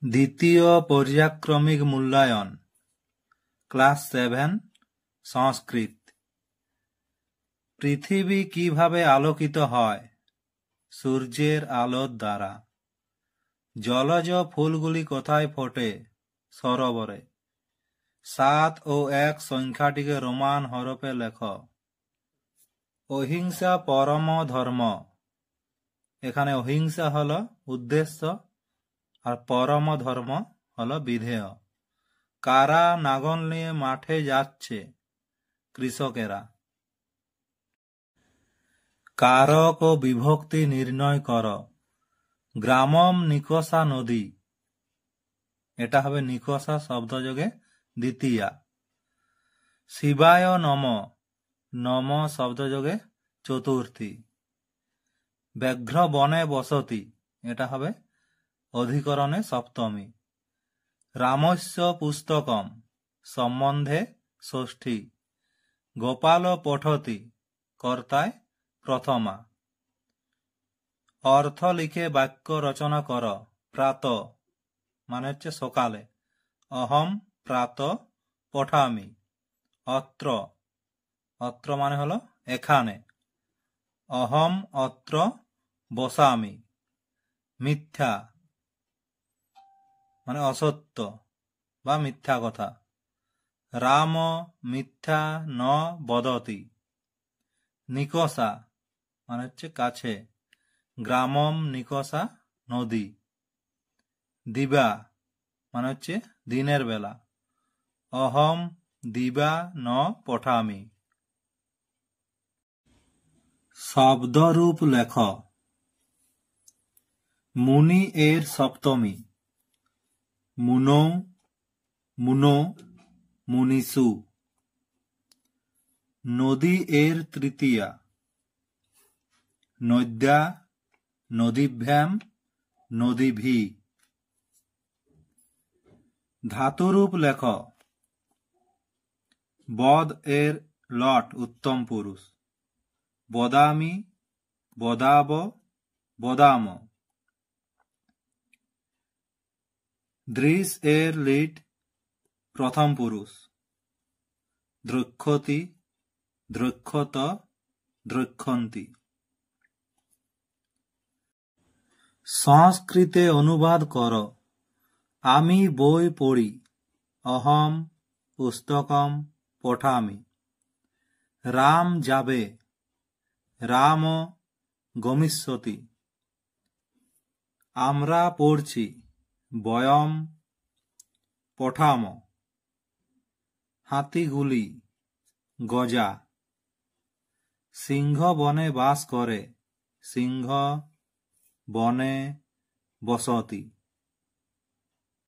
দ্বিতীয় পর্যায়ক্রমিক মূল্যায়ন ক্লাস 7 সংস্কৃত। পৃথিবী কিভাবে আলোকিত হয়? সূর্যের আলোর দ্বারা। জলজ ফুলগুলি কোথায় ফোটে? সরোবরে। 7 ও 1 সংখ্যাটিকে রোমান হরফে লেখ। অহিংসা পরম ধর্ম। এখানে অহিংসা হলো উদ্দেশ্য আর পরম ধর্ম হলো বিধেয়। কারা নাঙল নিয়ে মাঠে যাচ্ছে? কৃষকেরা। কারক ও বিভক্তি নির্ণয় কর। গ্রামম নিকষা নদী, এটা হবে নিকষা শব্দযোগে দ্বিতীয়া। শিবায় নম, নম শব্দযোগে চতুর্থী। ব্যাঘ্র বনে বসতি, এটা হবে অধিকরণে সপ্তমী। রামস্য পুস্তকম সম্বন্ধে ষষ্ঠী। গোপাল পঠতি কর্তায় প্রথমা। অর্থ লিখে বাক্য রচনা কর। প্রাত মানে হচ্ছে সকালে। অহম প্রাত পঠামি। অত্র, অত্র মানে হলো এখানে। অহম অত্র বসামি। মিথ্যা মানে অসত্য বা মিথ্যা কথা। রাম মিথ্যা ন বদতি। নিকষা মানে হচ্ছে কাছে। গ্রামম নিকষা নদী। দিবা মানে হচ্ছে দিনের বেলা। অহম দিবা ন পঠামি। শব্দরূপ লেখ। মুনি এর সপ্তমী। মুনো, মুনো, মুনিষু। নদী এর তৃতীয়া। নদ্যা, নদীভ্যাম, নদীভি। ধাতুরূপ লেখ। বদ এর লট উত্তম পুরুষ। বদামি, বদাব, বদাম। দৃশ এর লিট প্রথম পুরুষ। দ্রক্ষতি, দ্রক্ষত, দ্রক্ষন্তি। সংস্কৃতে অনুবাদ কর। আমি বই পড়ি। অহম পুস্তকম পঠামি। রাম যাবে। রাম গমিষ্যতি। আমরা পড়ছি। বয়ম পঠাম। হাতিগুলি, গজা। সিংহ বনে বাস করে। সিংহ বনে বসতি।